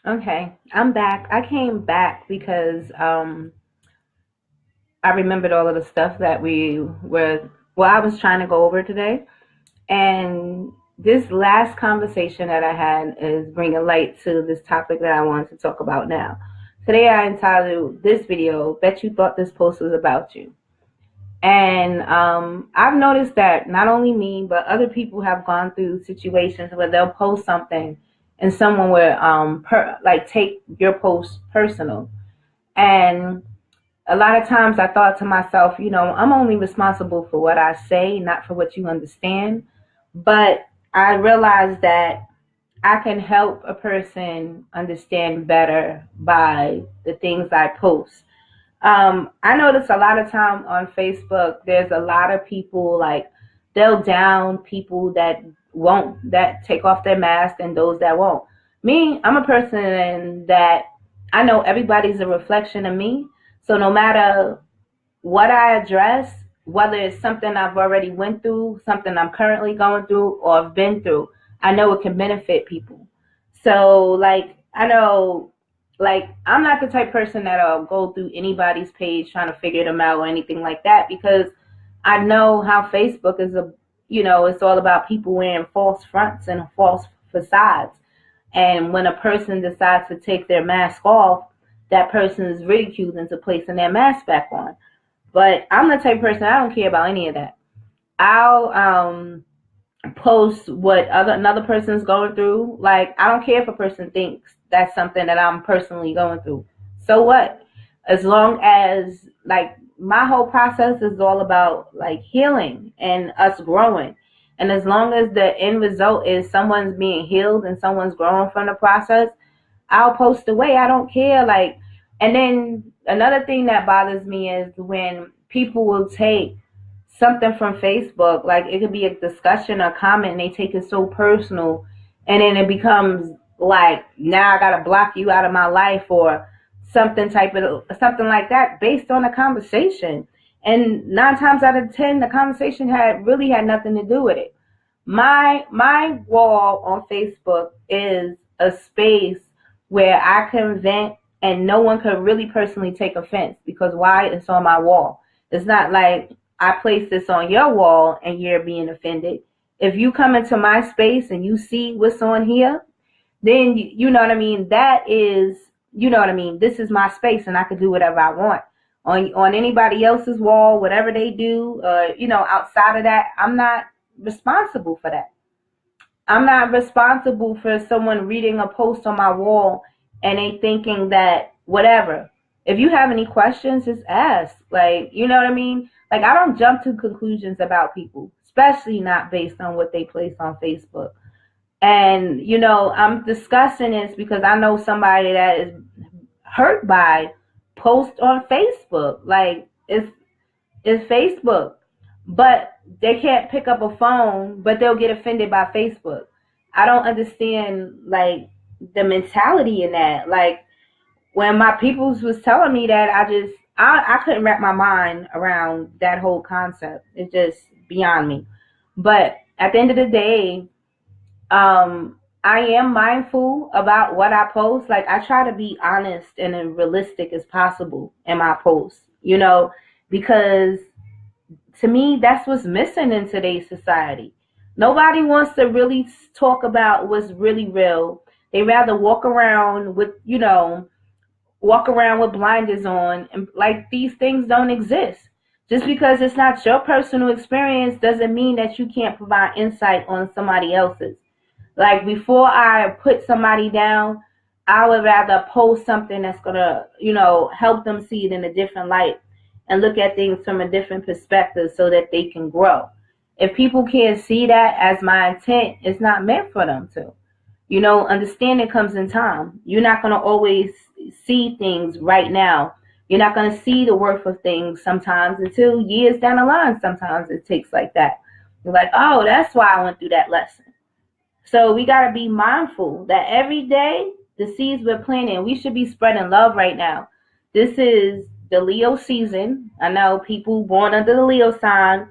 Okay, I'm back. I came back because I remembered all of the stuff that I was trying to go over today. And this last conversation that I had is bringing light to this topic that I wanted to talk about now. Today I entitled this video, Bet You Thought This Post Was About You. And I've noticed that not only me, but other people have gone through situations where they'll post something and someone will take your post personal. And a lot of times I thought to myself, I'm only responsible for what I say, not for what you understand. But I realized that I can help a person understand better by the things I post. I notice a lot of time on Facebook, there's a lot of people like they'll down people that take off their mask and those that won't. Me, I'm a person that I know everybody's a reflection of me. So no matter what I address, whether it's something I've already went through, something I'm currently going through, or have been through, I know it can benefit people. So I know I'm not the type of person that'll go through anybody's page trying to figure them out or anything like that because I know how Facebook is it's all about people wearing false fronts and false facades. And when a person decides to take their mask off, that person is ridiculed into placing their mask back on. But I'm the type of person I don't care about any of that. I'll post what another person's going through. Like I don't care if a person thinks that's something that I'm personally going through. So what? As long as my whole process is all about like healing and us growing. And as long as the end result is someone's being healed and someone's growing from the process, I'll post away. I don't care. And then another thing that bothers me is when people will take something from Facebook, like it could be a discussion or comment, and they take it so personal, and then it becomes like now I gotta block you out of my life or something like that based on a conversation. And 9 times out of 10, the conversation had nothing to do with it. My wall on Facebook is a space where I can vent and no one could really personally take offense because why? It's on my wall. It's not like I place this on your wall and you're being offended. If you come into my space and you see what's on here, then you know what I mean. That is, you know what I mean. This is my space, and I can do whatever I want on anybody else's wall, whatever they do. Outside of that, I'm not responsible for that. I'm not responsible for someone reading a post on my wall and they thinking that whatever. If you have any questions, just ask. You know what I mean? I don't jump to conclusions about people, especially not based on what they place on Facebook. And, I'm discussing this because I know somebody that is hurt by posts on Facebook. It's Facebook, but they can't pick up a phone, but they'll get offended by Facebook. I don't understand the mentality in that. When my peoples was telling me that, I couldn't wrap my mind around that whole concept. It's just beyond me. But at the end of the day, I am mindful about what I post. I try to be honest and as realistic as possible in my posts, because to me, that's what's missing in today's society. Nobody wants to really talk about what's really real. They rather walk around with blinders on and like these things don't exist. Just because it's not your personal experience doesn't mean that you can't provide insight on somebody else's. Before I put somebody down, I would rather post something that's gonna, help them see it in a different light and look at things from a different perspective so that they can grow. If people can't see that as my intent, it's not meant for them to. Understanding comes in time. You're not gonna always see things right now. You're not gonna see the worth of things sometimes until years down the line. Sometimes it takes like that. You're like, oh, that's why I went through that lesson. So we got to be mindful that every day the seeds we're planting, we should be spreading love right now. This is the Leo season. I know people born under the Leo sign,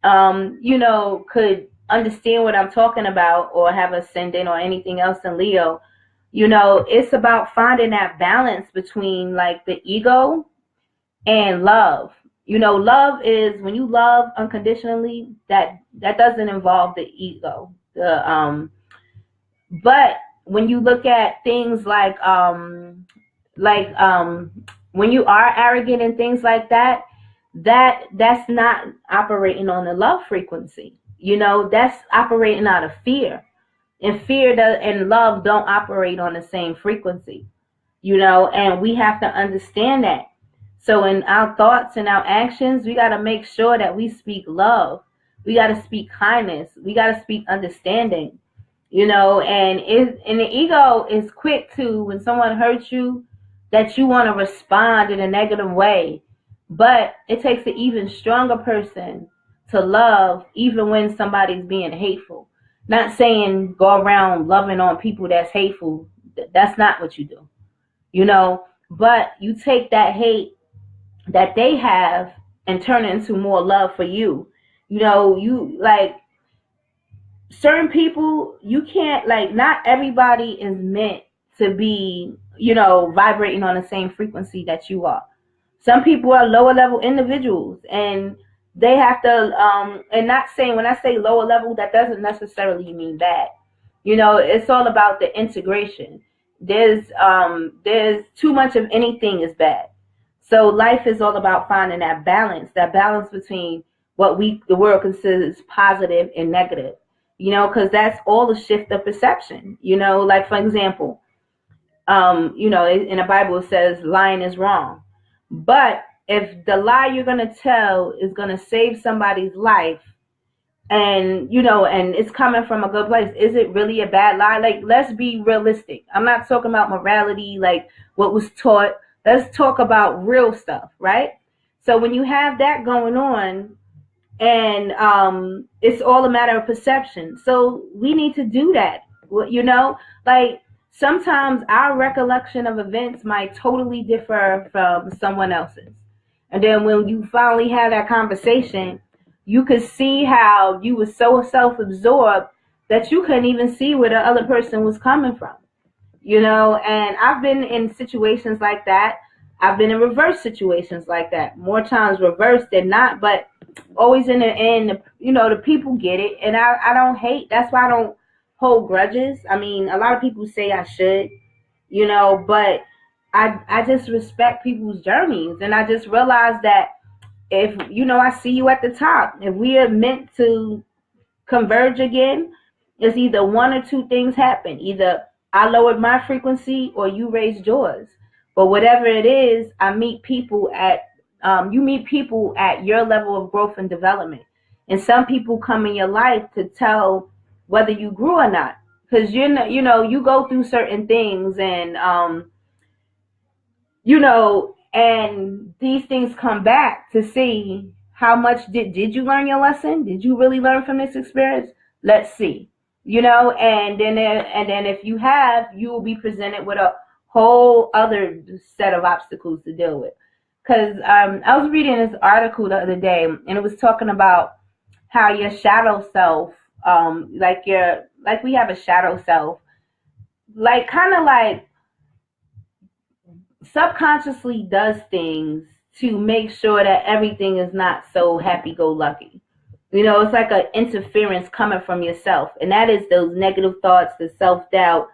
could understand what I'm talking about or have ascendant or anything else in Leo. It's about finding that balance between like the ego and love. Love is when you love unconditionally, that doesn't involve the ego. But when you look at things like when you are arrogant and things like that, that's not operating on the love frequency. That's operating out of fear. And and love don't operate on the same frequency. And we have to understand that. So in our thoughts and our actions, we got to make sure that we speak love. We got to speak kindness. We got to speak understanding. And the ego is quick to, when someone hurts you, that you want to respond in a negative way. But it takes an even stronger person to love, even when somebody's being hateful. Not saying go around loving on people that's hateful. That's not what you do. But you take that hate that they have and turn it into more love for you. You like certain people, you can't, like, not everybody is meant to be, vibrating on the same frequency that you are. Some people are lower level individuals, and they have to, and not saying, when I say lower level, that doesn't necessarily mean bad. It's all about the integration. There's too much of anything is bad. So life is all about finding that balance between what the world considers positive and negative. Because that's all a shift of perception. Like, for example, in the Bible it says lying is wrong. But if the lie you're going to tell is going to save somebody's life, and and it's coming from a good place, is it really a bad lie? Like, let's be realistic. I'm not talking about morality, like what was taught. Let's talk about real stuff, right? So when you have that going on, and it's all a matter of perception. So we need to do that. Like, sometimes our recollection of events might totally differ from someone else's. And then when you finally have that conversation, you could see how you were so self-absorbed that you couldn't even see where the other person was coming from. And I've been in situations like that. I've been in reverse situations like that. More times reverse than not, but always in the end, the people get it. And I don't hate. That's why I don't hold grudges. I mean, a lot of people say I should, but I just respect people's journeys. And I just realize that if, I see you at the top, if we are meant to converge again, it's either one or two things happen. Either I lowered my frequency or you raised yours. But whatever it is, you meet people at your level of growth and development. And some people come in your life to tell whether you grew or not. Because you go through certain things, and and these things come back to see how much did you learn your lesson? Did you really learn from this experience? Let's see. And then if you have, you will be presented with a whole other set of obstacles to deal with. Because I was reading this article the other day, and it was talking about how your shadow self, like we have a shadow self, like kind of like subconsciously does things to make sure that everything is not so happy-go-lucky. It's like an interference coming from yourself, and that is those negative thoughts, the self-doubt,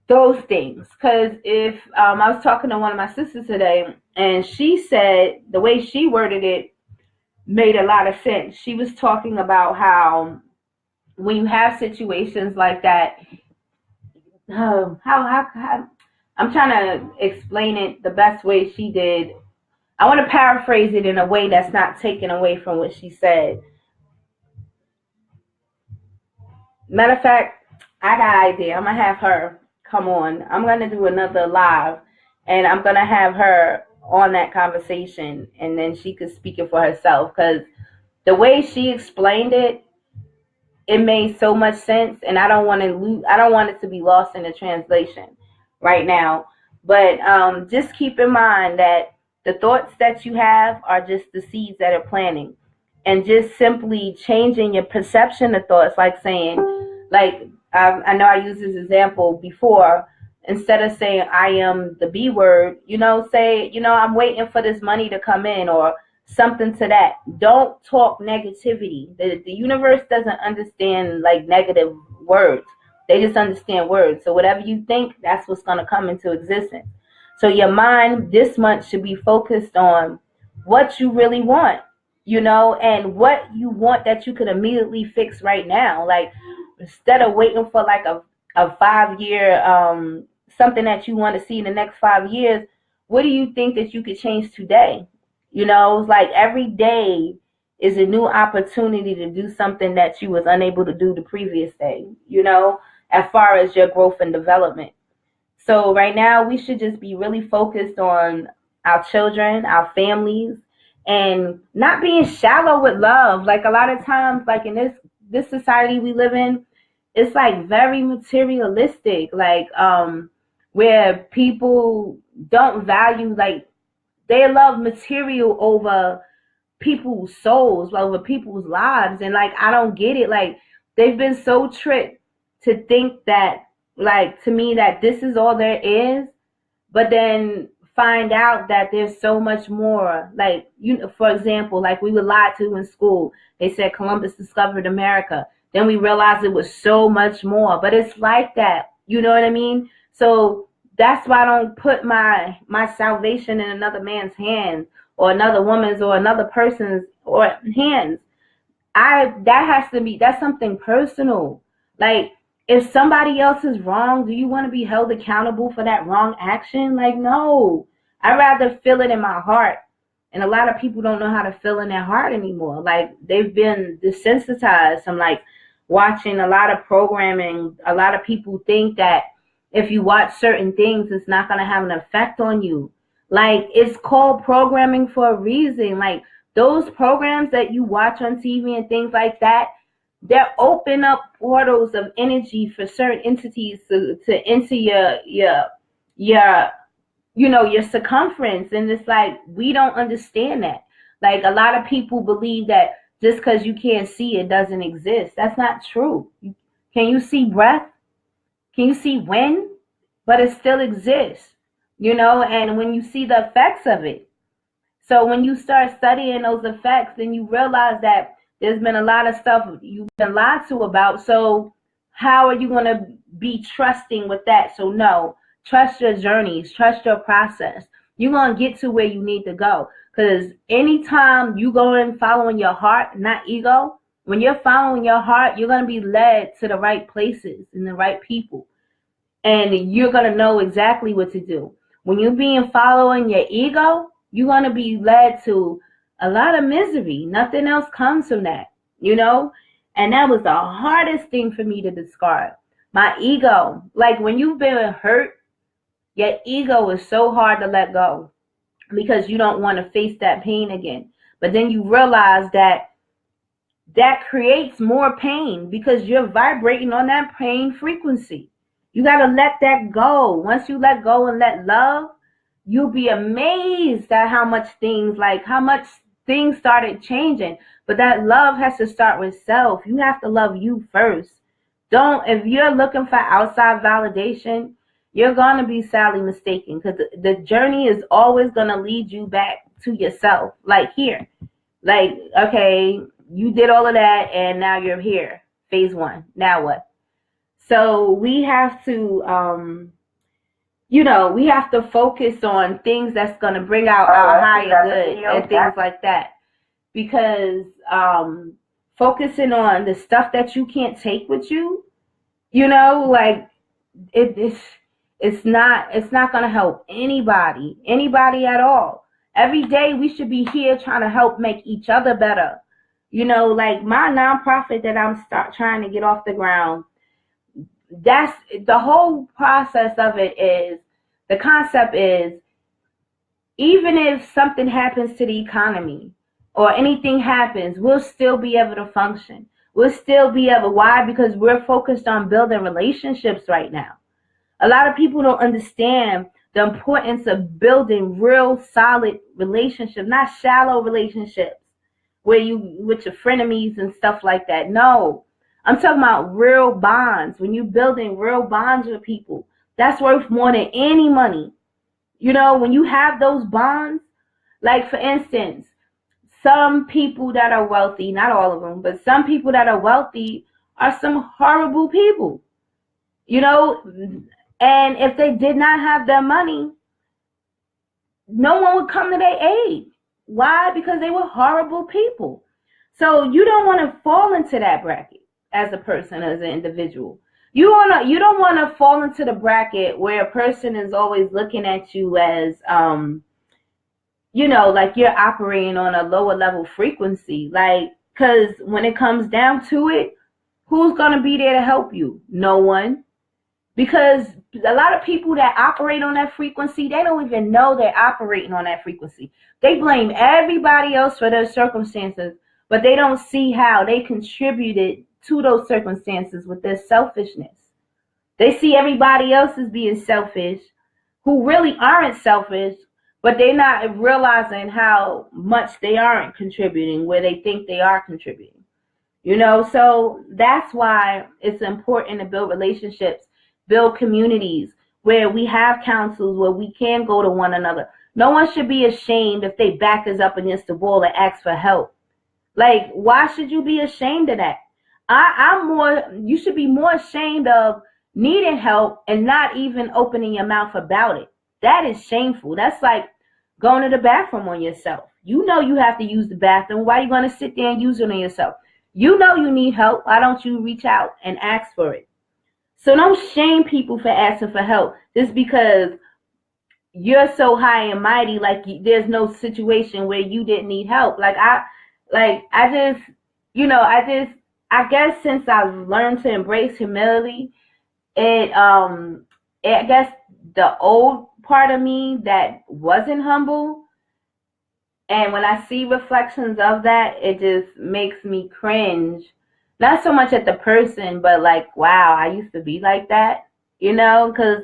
those things. Because if I was talking to one of my sisters today, and she said the way she worded it made a lot of sense. She was talking about how when you have situations like that, how I'm trying to explain it the best way she did. I want to paraphrase it in a way that's not taken away from what she said. Matter of fact, I got an idea. I'm going to have her come on. I'm going to do another live, and I'm going to have her on that conversation, and then she could speak it for herself. Because the way she explained it, it made so much sense, and I don't want it to be lost in the translation right now. But just keep in mind that the thoughts that you have are just the seeds that are planting. And just simply changing your perception of thoughts, like saying, like, I know I used this example before, instead of saying I am the B word, say, I'm waiting for this money to come in or something to that. Don't talk negativity. The universe doesn't understand like negative words. They just understand words. So whatever you think, that's what's going to come into existence. So your mind this month should be focused on what you really want, and what you want that you could immediately fix right now. Like instead of waiting for like a 5 year something that you want to see in the next 5 years, what do you think that you could change today? It's like every day is a new opportunity to do something that you was unable to do the previous day, as far as your growth and development. So right now we should just be really focused on our children, our families, and not being shallow with love. Like a lot of times, like in this society we live in, it's like very materialistic, like where people don't value, like they love material over people's souls, over people's lives. And like I don't get it. Like they've been so tricked to think that, like, to me, that this is all there is, but then find out that there's so much more. Like, for example, like we were lied to in school. They said Columbus discovered America. Then we realized it was so much more. But it's like that. You know what I mean? So that's why I don't put my salvation in another man's hands or another woman's or another person's or hands. That's something personal. Like if somebody else is wrong, do you want to be held accountable for that wrong action? Like, no. I'd rather feel it in my heart. And a lot of people don't know how to feel in their heart anymore. Like they've been desensitized. I'm like watching a lot of programming. A lot of people think that if you watch certain things, it's not going to have an effect on you. Like it's called programming for a reason. Like those programs that you watch on TV and things like that, they're open up portals of energy for certain entities to enter your circumference. And it's like, we don't understand that. Like a lot of people believe that just because you can't see it doesn't exist. That's not true. Can you see breath? Can you see wind? But it still exists, and when you see the effects of it. So when you start studying those effects, then you realize that there's been a lot of stuff you've been lied to about. So how are you going to be trusting with that? So no, trust your journeys, trust your process. You're going to get to where you need to go. Because anytime you go in following your heart, not ego, when you're following your heart, you're going to be led to the right places and the right people. And you're going to know exactly what to do. When you're being following your ego, you're going to be led to a lot of misery. Nothing else comes from that, And that was the hardest thing for me to discard. My ego. Like when you've been hurt, your ego is so hard to let go because you don't want to face that pain again. But then you realize that creates more pain because you're vibrating on that pain frequency. You got to let that go. Once you let go and let love, you'll be amazed at how much things started changing. But that love has to start with self. You have to love you first. If you're looking for outside validation, you're going to be sadly mistaken because the journey is always going to lead you back to yourself. Like here, like, okay, you did all of that and now you're here. Phase 1. Now what? So we have to, we have to focus on things that's going to bring out our higher good and things like that. Because focusing on the stuff that you can't take with you, like it's not going to help anybody at all. Every day we should be here trying to help make each other better. Like my nonprofit that I'm trying to get off the ground. That's the whole process of it. Is the concept is, even if something happens to the economy or anything happens, we'll still be able to function. We'll still be able. Why? Because we're focused on building relationships right now. A lot of people don't understand the importance of building real solid relationships, not shallow relationships where you with your frenemies and stuff like that. No. I'm talking about real bonds. When you're building real bonds with people, That's worth more than any money. You know, when you have those bonds, like for instance, some people that are wealthy, not all of them, but some people that are wealthy are some horrible people, you know, and if they did not have their money, no one would come to their aid. Why? Because they were horrible people. So you don't want to fall into that bracket as a person, as an individual. You don't want to fall into the bracket where a person is always looking at you as like you're operating on a lower level frequency. Like, because when it comes down to it, who's going to be there to help you? No one. Because a lot of people that operate on that frequency, they don't even know they're operating on that frequency. They blame everybody else for their circumstances, but they don't see how they contributed to those circumstances with their selfishness. They see everybody else as being selfish, who really aren't selfish, but they're not realizing how much they aren't contributing where they think they are contributing. So that's why it's important to build relationships, build communities where we have councils where we can go to one another. No one should be ashamed if they back us up against the wall and ask for help. Like, why should you be ashamed of that? You should be more ashamed of needing help and not even opening your mouth about it. That is shameful. That's like going to the bathroom on yourself. You know you have to use the bathroom. Why are you going to sit there and use it on yourself? You know you need help. Why don't you reach out and ask for it? So don't shame people for asking for help just because you're so high and mighty, like there's no situation where you didn't need help. I guess since I've learned to embrace humility, I guess the old part of me that wasn't humble, and when I see reflections of that, it just makes me cringe. Not so much at the person, but like, wow, I used to be like that, because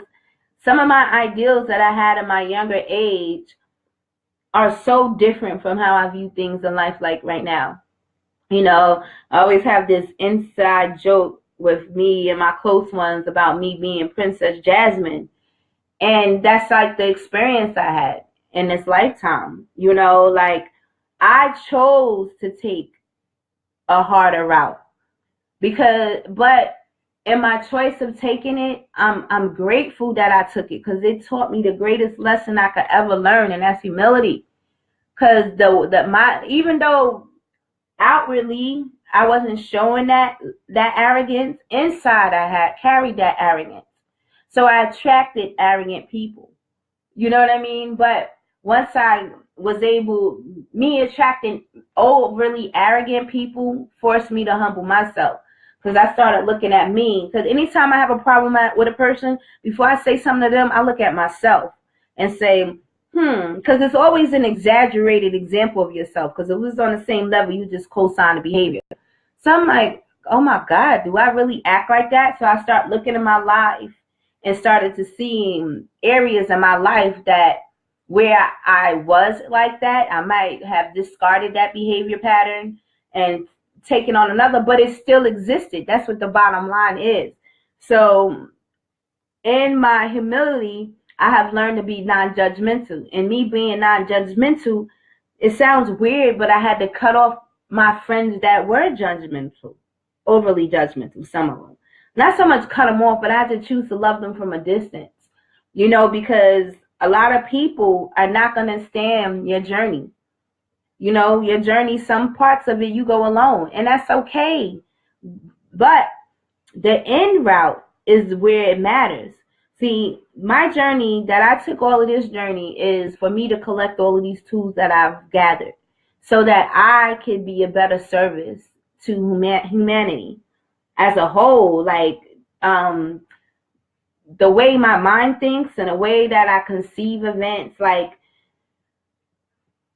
some of my ideals that I had in my younger age are so different from how I view things in life like right now. I always have this inside joke with me and my close ones about me being Princess Jasmine. And that's like the experience I had in this lifetime. Like I chose to take a harder route but in my choice of taking it, I'm grateful that I took it because it taught me the greatest lesson I could ever learn, and that's humility. Because even though outwardly I wasn't showing that arrogance, inside I had carried that arrogance. So I attracted arrogant people. You know what I mean? But once I was attracting overly arrogant people forced me to humble myself. Because I started looking at me. Because anytime I have a problem with a person, before I say something to them, I look at myself and say, because it's always an exaggerated example of yourself. Because if it was on the same level, you just co-sign the behavior. So I'm like, oh my God, do I really act like that? So I start looking at my life and started to see areas in my life that where I was like that, I might have discarded that behavior pattern and taken on another, but it still existed. That's what the bottom line is. So in my humility, I have learned to be non-judgmental. And me being non-judgmental, it sounds weird, but I had to cut off my friends that were judgmental, overly judgmental, some of them. Not so much cut them off, but I had to choose to love them from a distance, because a lot of people are not going to stand your journey. Your journey, some parts of it you go alone, and that's okay. But the end route is where it matters. See, my journey that I took all of this journey is for me to collect all of these tools that I've gathered so that I could be a better service to humanity as a whole. Like, the way my mind thinks and the way that I conceive events, like,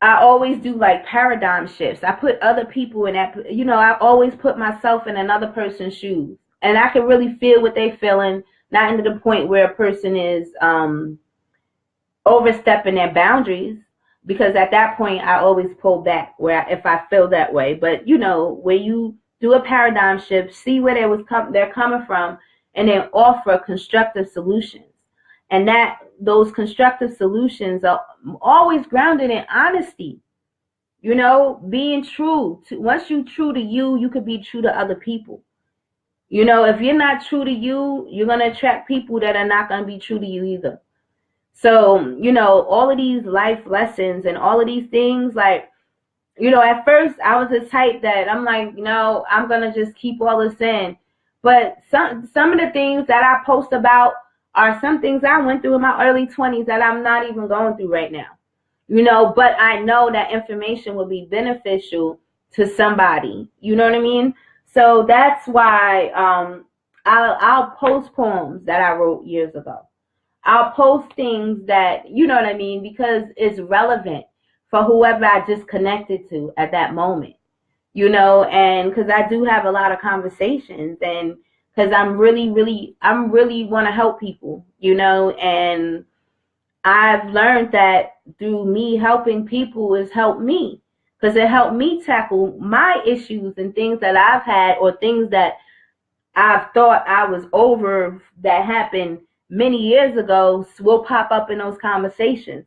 I always do like paradigm shifts. I put other people in that, I always put myself in another person's shoes. And I can really feel what they're feeling, not into the point where a person is overstepping their boundaries. Because at that point, I always pull back if I feel that way. But, where you do a paradigm shift, see where they're coming from, and then offer constructive solutions. And that those constructive solutions are always grounded in honesty. Being true. Once you're true to you, you could be true to other people. If you're not true to you, you're going to attract people that are not going to be true to you either. So, all of these life lessons and all of these things, like, at first I was the type that I'm like, I'm going to just keep all this in. But some of the things that I post about are some things I went through in my early 20s that I'm not even going through right now. But I know that information will be beneficial to somebody. You know what I mean? So that's why I'll post poems that I wrote years ago. I'll post things that, you know what I mean, because it's relevant for whoever I just connected to at that moment, and because I do have a lot of conversations, and because I'm really want to help people, and I've learned that through me helping people has helped me, because it helped me tackle my issues and things that I've had, or things that I've thought I was over that happened many years ago will pop up in those conversations.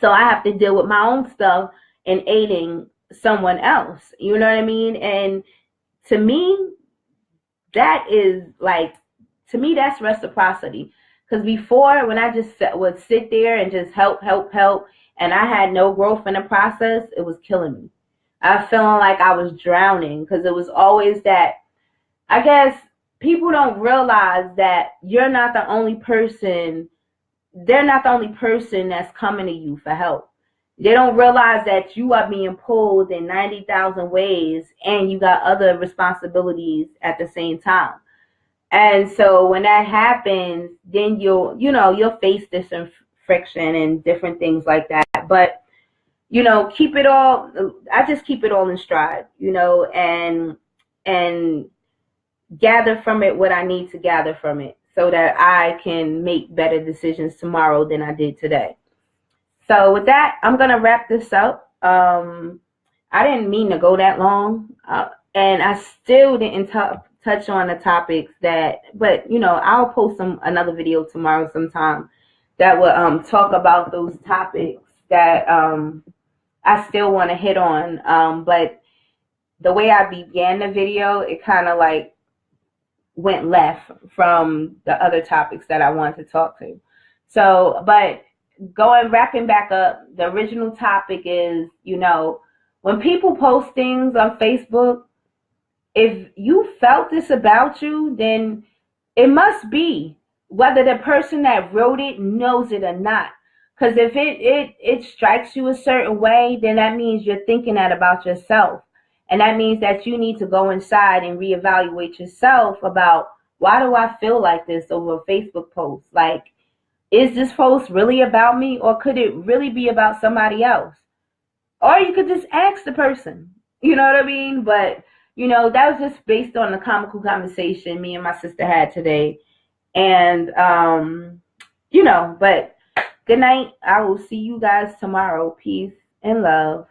So I have to deal with my own stuff and aiding someone else. You know what I mean? And to me, that's reciprocity. Because before, when I just would sit there and just help, and I had no growth in the process, it was killing me. I was feeling like I was drowning, because it was always that, I guess people don't realize that you're not the only person. They're not the only person that's coming to you for help. They don't realize that you are being pulled in 90,000 ways, and you got other responsibilities at the same time. And so when that happens, then you'll face this friction and different things like that. But, keep it all, I just keep it all in stride, and gather from it what I need to gather from it, so that I can make better decisions tomorrow than I did today. So with that, I'm going to wrap this up. I didn't mean to go that long, and I still didn't touch on the topics but I'll post another video tomorrow sometime that will talk about those topics that I still want to hit on. But the way I began the video, it kind of like went left from the other topics that I wanted to talk to. So, but wrapping back up, the original topic is, when people post things on Facebook, if you felt this about you, then it must be, whether the person that wrote it knows it or not. Because if it strikes you a certain way, then that means you're thinking that about yourself. And that means that you need to go inside and reevaluate yourself about, why do I feel like this over a Facebook post? Like, is this post really about me, or could it really be about somebody else? Or you could just ask the person, you know what I mean? But, that was just based on the comical conversation me and my sister had today. And, but good night. I will see you guys tomorrow. Peace and love.